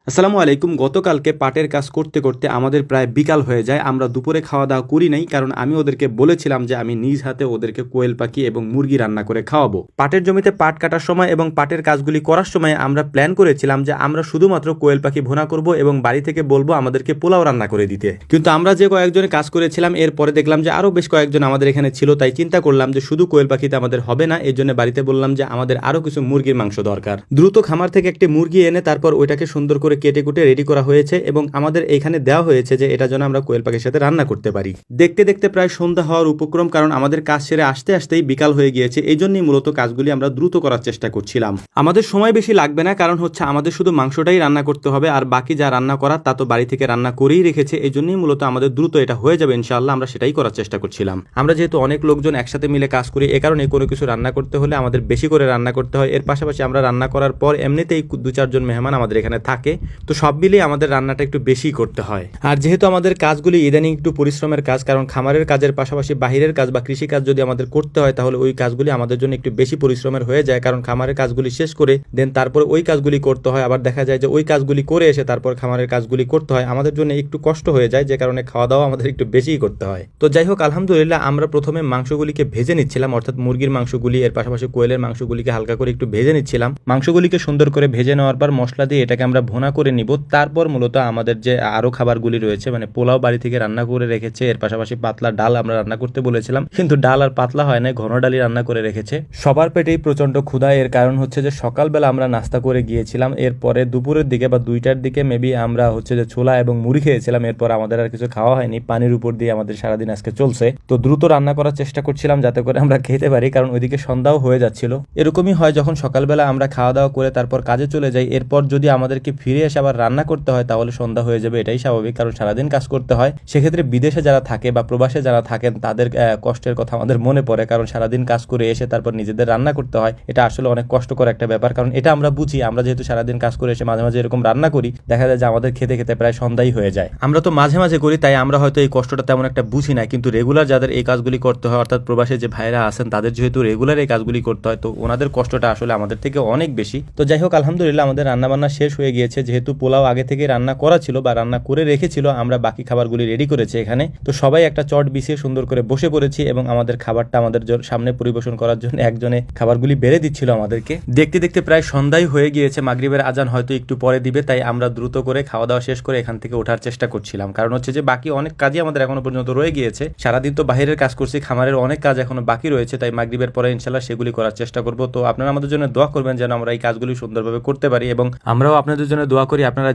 আসসালামু আলাইকুম। গতকালকে পাটের কাজ করতে করতে আমাদের প্রায় বিকাল হয়ে যায়। আমরা দুপুরে খাওয়া দাওয়া করি নাই, কারণ আমি ওদেরকে বলেছিলাম যে আমি নিজ হাতে ওদেরকে কোয়েল পাখি এবং মুরগি রান্না করে খাওয়াবো। পাটের জমিতে পাট কাটার সময় এবং পাটের কাজগুলি করার সময় আমরা প্ল্যান করেছিলাম যে আমরা শুধুমাত্র কোয়েল পাখি ভুনা করব এবং বাড়ি থেকে বলবো আমাদেরকে পোলাও রান্না করে দিতে। কিন্তু আমরা যে কয়েকজনে কাজ করেছিলাম এরপরে দেখলাম যে আরো বেশ কয়েকজন আমাদের এখানে ছিল, তাই চিন্তা করলাম যে শুধু কোয়েল পাখিতে আমাদের হবে না। এর জন্য বাড়িতে বললাম যে আমাদের আরো কিছু মুরগির মাংস দরকার। দ্রুত খামার থেকে একটি মুরগি এনে তারপর ওইটাকে সুন্দর করে কেটে কুটে রেডি করা হয়েছে এবং আমাদের এখানে দেওয়া হয়েছে যে এটা যেন আমরা কোয়েল পাখির সাথে রান্না করতে পারি। দেখতে দেখতে প্রায় সন্ধ্যা হওয়ার উপক্রম, কারণ আমাদের কাজ সেরে আসতে আসতেই বিকাল হয়ে গিয়েছে। এই জন্যই মূলত কাজগুলি আমরা দ্রুত করার চেষ্টা করছিলাম। আমাদের সময় বেশি লাগবে না, কারণ হচ্ছে আমাদের শুধু মাংসটাই রান্না করতে হবে, আর বাকি যা রান্না করার তা তো বাড়ি থেকে রান্না করেই রেখেছে। এই জন্যই মূলত আমাদের দ্রুত এটা হয়ে যাবে ইনশাআল্লাহ। আমরা সেটাই করার চেষ্টা করছিলাম। আমরা যেহেতু অনেক লোকজন একসাথে মিলে কাজ করি, এ কারণে কোনো কিছু রান্না করতে হলে আমাদের বেশি করে রান্না করতে হয়। এর পাশাপাশি আমরা রান্না করার পর এমনিতেই 2-4 জন মেহমান আমাদের এখানে থাকে, তো সব মিলিয়ে আমাদের রান্নাটা একটু বেশি করতে হয়। আর যেহেতু আমাদের কাজগুলি ইদানিং একটু পরিশ্রমের কাজ, কারণ খামারের কাজের পাশাপাশি বাহিরের কাজ বা কৃষি কাজ যদি আমাদের করতে হয় তাহলে ওই কাজগুলি আমাদের জন্য একটু বেশি পরিশ্রমের হয়ে যায়, কারণ খামারের কাজগুলি শেষ করে দেন তারপরে ওই কাজগুলি করতে হয়। আবার দেখা যায় যে ওই কাজগুলি করে এসে তারপর খামারের কাজগুলি করতে হয়, আমাদের জন্য একটু কষ্ট হয়ে যায়, যে কারণে খাওয়া দাওয়া আমাদের একটু বেশিই করতে হয়। তো যাই হোক, আলহামদুলিল্লাহ আমরা প্রথমে মাংসগুলিকে ভেজে নিচ্ছিলাম, অর্থাৎ মুরগির মাংসগুলি, এর পাশাপাশি কোয়েলের মাংসগুলিকে হালকা করে একটু ভেজে নিচ্ছিলাম। মাংসগুলিকে সুন্দর করে ভেজে নেওয়ার পর মশলা দিয়ে এটাকে আমরা ভুনা করে নিব। তারপর মূলত আমাদের যে আরো খাবারগুলি রয়েছে, মানে পোলাও বাড়ি থেকে রান্না করে রেখেছে, এর পাশাপাশি পাতলা ডাল আমরা রান্না করতে বলেছিলাম, কিন্তু ডাল আর পাতলা হয় না, ঘন ডালি রান্না করে রেখেছে। সবার পেটেই প্রচন্ড ক্ষুধা, এর কারণ হচ্ছে যে সকালবেলা আমরা নাস্তা করে গিয়েছিলাম, এরপরে দুপুরের দিকে বা 2টার দিকে মেবি আমরা হচ্ছে যে ছোলা এবং মুড়ি খেয়েছিলাম। এরপর আমাদের আর কিছু খাওয়া হয়নি, পানির উপর দিয়ে আমাদের সারাদিন আজকে চলছে। তো দ্রুত রান্না করার চেষ্টা করছিলাম যাতে করে আমরা খেতে পারি, কারণ ওইদিকে সন্ধ্যাও হয়ে যাচ্ছিল। এরকমই হয় যখন সকালবেলা আমরা খাওয়া দাওয়া করে তারপর কাজে চলে যাই, এরপর যদি আমাদেরকে ফিরে এসে আবার রান্না করতে হয় তাহলে সন্ধ্যা হয়ে যাবে, এটাই স্বাভাবিক, কারণ সারাদিন কাজ করতে হয়। সেক্ষেত্রে বিদেশে যারা থাকে বা প্রবাসে যারা থাকেন তাদের কষ্টের কথা আমাদের মনে পড়ে, কারণ সারাদিন কাজ করে এসে তারপর নিজেদের রান্না করতে হয়। এটা আসলে অনেক কষ্টকর একটা ব্যাপার, কারণ এটা আমরা বুঝি। আমরা যেহেতু সারাদিন কাজ করে এসে মাঝে মাঝে এরকম রান্না করি, দেখা যায় যে আমাদের খেতে খেতে প্রায় সন্ধ্যাই হয়ে যায়। আমরা তো মাঝে মাঝে করি, তাই আমরা হয়তো এই কষ্টটা তেমন একটা বুঝি না, কিন্তু রেগুলার যাদের এই কাজগুলি করতে হয়, অর্থাৎ প্রবাসে যে ভাইরা আছেন তাদের যেহেতু রেগুলার এই কাজগুলি করতে হয়, তো ওনাদের কষ্টটা আসলে আমাদের থেকে অনেক বেশি। তো যাই হোক, আলহামদুলিল্লাহ আমাদের রান্না বান্না শেষ হয়ে গিয়েছে। যেহেতু পোলাও আগে থেকে রান্না করা ছিল বা রান্না করে রেখেছিল, আমরা বাকি খাবারগুলি রেডি করেছি এখানে। তো সবাই একটা চট বিছিয়ে সুন্দর করে বসে পড়েছি এবং আমাদের খাবারটা আমাদের সামনে পরিবেশন করার জন্য একজনে খাবারগুলি বেড়ে দিচ্ছিল আমাদেরকে। দেখতে দেখতে প্রায় সন্ধ্যাই হয়ে গিয়েছে, মাগরিবের আজান হয়তো একটু পরে দিবে, তাই আমরা দ্রুত করে খাওয়া দাওয়া শেষ করে এখান থেকে ওঠার চেষ্টা করছিলাম। কারণ হচ্ছে যে বাকি অনেক কাজই আমাদের এখনো পর্যন্ত রয়ে গিয়েছে। সারাদিন তো বাইরের কাজ করছি, খামারের অনেক কাজ এখনো বাকি রয়েছে, তাই মাগরিবের পরে ইনশাল্লাহ সেগুলি করার চেষ্টা করব। তো আপনারা আমাদের জন্য দোয়া করবেন যেন আমরা এই কাজগুলি সুন্দরভাবে করতে পারি, এবং আমরাও আপনাদের জন্য দোয়া করি আপনারা